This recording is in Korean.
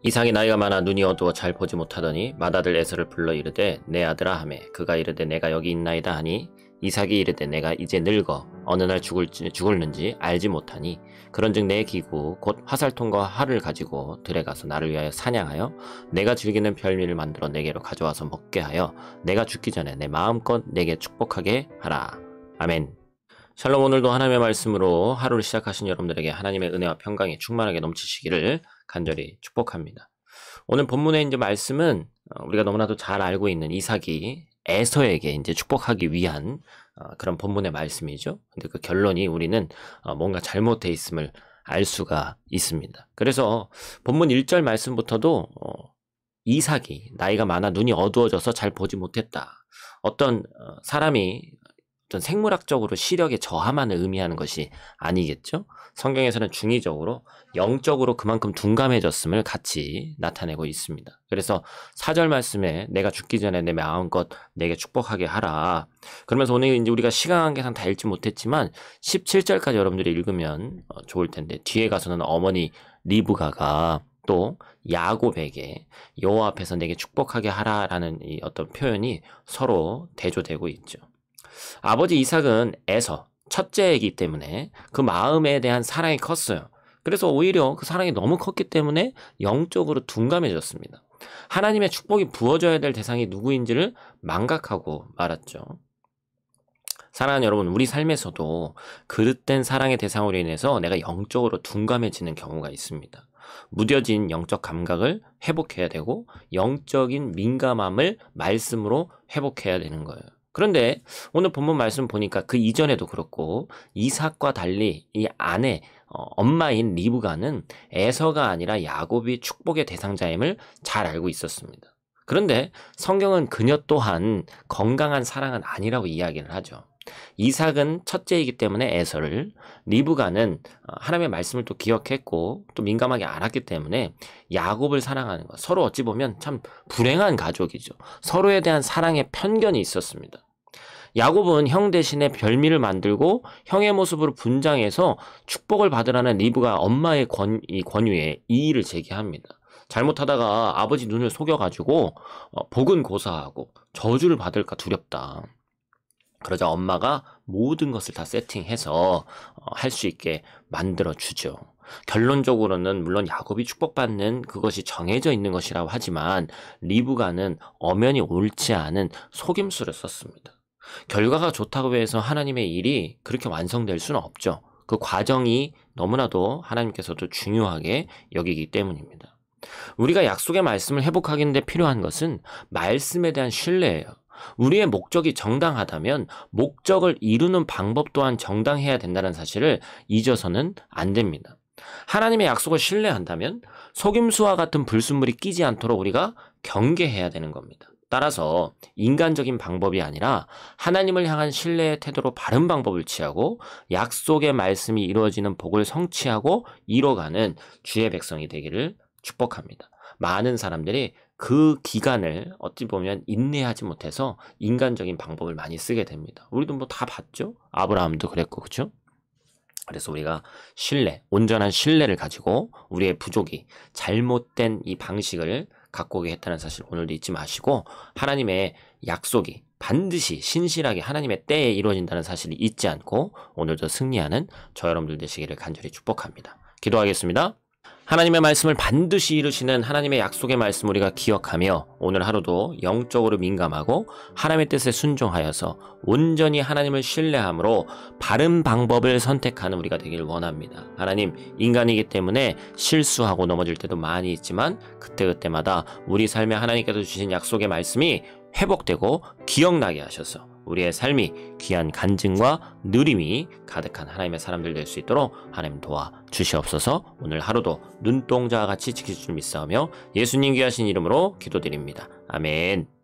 이삭이 나이가 많아 눈이 어두워 잘 보지 못하더니 맏아들 에서를 불러 이르되 내 아들아 하매 그가 이르되 내가 여기 있나이다 하니 이삭이 이르되 내가 이제 늙어 어느 날 죽을는지 알지 못하니 그런즉 내 기구 곧 화살통과 활을 가지고 들에 가서 나를 위하여 사냥하여 내가 즐기는 별미를 만들어 내게로 가져와서 먹게 하여 내가 죽기 전에 내 마음껏 내게 축복하게 하라. 아멘. 샬롬. 오늘도 하나님의 말씀으로 하루를 시작하신 여러분들에게 하나님의 은혜와 평강이 충만하게 넘치시기를 간절히 축복합니다. 오늘 본문의 이제 말씀은 우리가 너무나도 잘 알고 있는 이삭이 에서에게 이제 축복하기 위한 그런 본문의 말씀이죠. 근데 그 결론이 우리는 뭔가 잘못되어 있음을 알 수가 있습니다. 그래서 본문 1절 말씀부터도 이삭이 나이가 많아 눈이 어두워져서 잘 보지 못했다. 어떤 사람이 어떤 생물학적으로 시력의 저하만을 의미하는 것이 아니겠죠? 성경에서는 중의적으로 영적으로 그만큼 둔감해졌음을 같이 나타내고 있습니다. 그래서 4절 말씀에 내가 죽기 전에 내 마음껏 내게 축복하게 하라. 그러면서 오늘 이제 우리가 시간 관계상 다 읽지 못했지만 17절까지 여러분들이 읽으면 좋을 텐데, 뒤에 가서는 어머니 리브가가 또 야곱에게 여호와 앞에서 내게 축복하게 하라라는 이 어떤 표현이 서로 대조되고 있죠. 아버지 이삭은 에서 첫째이기 때문에 그 마음에 대한 사랑이 컸어요. 그래서 오히려 그 사랑이 너무 컸기 때문에 영적으로 둔감해졌습니다. 하나님의 축복이 부어져야 될 대상이 누구인지를 망각하고 말았죠. 사랑하는 여러분, 우리 삶에서도 그릇된 사랑의 대상으로 인해서 내가 영적으로 둔감해지는 경우가 있습니다. 무뎌진 영적 감각을 회복해야 되고 영적인 민감함을 말씀으로 회복해야 되는 거예요. 그런데 오늘 본문 말씀 보니까 그 이전에도 그렇고 이삭과 달리 이 아내 엄마인 리브가는 에서가 아니라 야곱이 축복의 대상자임을 잘 알고 있었습니다. 그런데 성경은 그녀 또한 건강한 사랑은 아니라고 이야기를 하죠. 이삭은 첫째이기 때문에 에서를, 리브가는 하나님의 말씀을 또 기억했고 또 민감하게 알았기 때문에 야곱을 사랑하는 것. 서로 어찌 보면 참 불행한 가족이죠. 서로에 대한 사랑에 편견이 있었습니다. 야곱은 형 대신에 별미를 만들고 형의 모습으로 분장해서 축복을 받으라는 리브가 엄마의 권유에 이의를 제기합니다. 잘못하다가 아버지 눈을 속여가지고 복은 고사하고 저주를 받을까 두렵다. 그러자 엄마가 모든 것을 다 세팅해서 할 수 있게 만들어주죠. 결론적으로는 물론 야곱이 축복받는 그것이 정해져 있는 것이라고 하지만 리브가는 엄연히 옳지 않은 속임수를 썼습니다. 결과가 좋다고 해서 하나님의 일이 그렇게 완성될 수는 없죠. 그 과정이 너무나도 하나님께서도 중요하게 여기기 때문입니다. 우리가 약속의 말씀을 회복하기에 필요한 것은 말씀에 대한 신뢰예요. 우리의 목적이 정당하다면 목적을 이루는 방법 또한 정당해야 된다는 사실을 잊어서는 안 됩니다. 하나님의 약속을 신뢰한다면 속임수와 같은 불순물이 끼지 않도록 우리가 경계해야 되는 겁니다. 따라서 인간적인 방법이 아니라 하나님을 향한 신뢰의 태도로 바른 방법을 취하고 약속의 말씀이 이루어지는 복을 성취하고 이뤄가는 주의 백성이 되기를 축복합니다. 많은 사람들이 그 기간을 어찌 보면 인내하지 못해서 인간적인 방법을 많이 쓰게 됩니다. 우리도 뭐 다 봤죠? 아브라함도 그랬고, 그렇죠? 그래서 우리가 신뢰, 온전한 신뢰를 가지고 우리의 부족이 잘못된 이 방식을 갖고 오게 했다는 사실 오늘도 잊지 마시고, 하나님의 약속이 반드시 신실하게 하나님의 때에 이루어진다는 사실을 잊지 않고 오늘도 승리하는 저 여러분들 되시기를 간절히 축복합니다. 기도하겠습니다. 하나님의 말씀을 반드시 이루시는 하나님의 약속의 말씀 우리가 기억하며 오늘 하루도 영적으로 민감하고 하나님의 뜻에 순종하여서 온전히 하나님을 신뢰함으로 바른 방법을 선택하는 우리가 되기를 원합니다. 하나님, 인간이기 때문에 실수하고 넘어질 때도 많이 있지만 그때그때마다 우리 삶에 하나님께서 주신 약속의 말씀이 회복되고 기억나게 하셔서 우리의 삶이 귀한 간증과 누림이 가득한 하나님의 사람들 될 수 있도록 하나님 도와주시옵소서. 오늘 하루도 눈동자와 같이 지키실 줄 믿사오며 예수님 귀하신 이름으로 기도드립니다. 아멘.